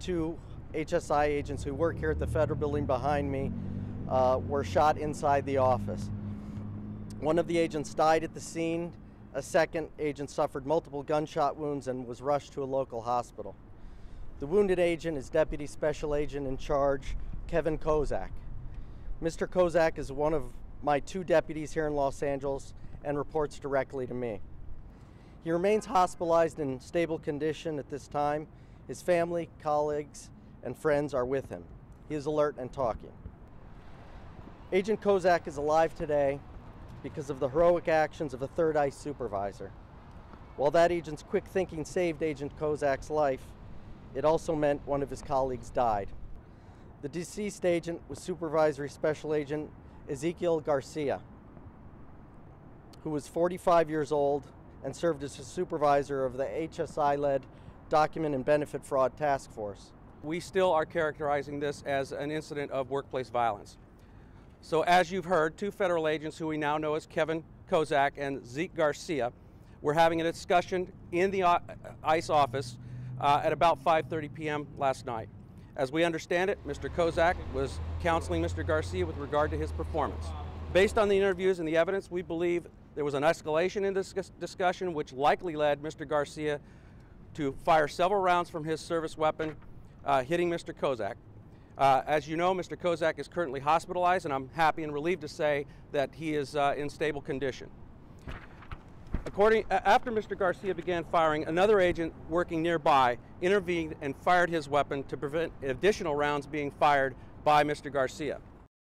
two HSI agents who work here at the Federal Building behind me were shot inside the office. One of the agents died at the scene. A second agent suffered multiple gunshot wounds and was rushed to a local hospital. The wounded agent is Deputy Special Agent in Charge, Kevin Kozak. Mr. Kozak is one of my two deputies here in Los Angeles and reports directly to me. He remains hospitalized in stable condition at this time. His family, colleagues, and friends are with him. He is alert and talking. Agent Kozak is alive today because of the heroic actions of a Thurday supervisor. While that agent's quick thinking saved Agent Kozak's life, it also meant one of his colleagues died. The deceased agent was Supervisory Special Agent Ezekiel Garcia, who was 45 years old and served as a supervisor of the HSI-led Document and Benefit Fraud Task Force. We still are characterizing this as an incident of workplace violence. So as you've heard, two federal agents who we now know as Kevin Kozak and Zeke Garcia were having a discussion in the ICE office at about 5:30 p.m. last night. As we understand it, Mr. Kozak was counseling Mr. Garcia with regard to his performance. Based on the interviews and the evidence, we believe there was an escalation in this discussion which likely led Mr. Garcia to fire several rounds from his service weapon, hitting Mr. Kozak. As you know, Mr. Kozak is currently hospitalized, and I'm happy and relieved to say that he is in stable condition. After Mr. Garcia began firing, another agent working nearby intervened and fired his weapon to prevent additional rounds being fired by Mr. Garcia.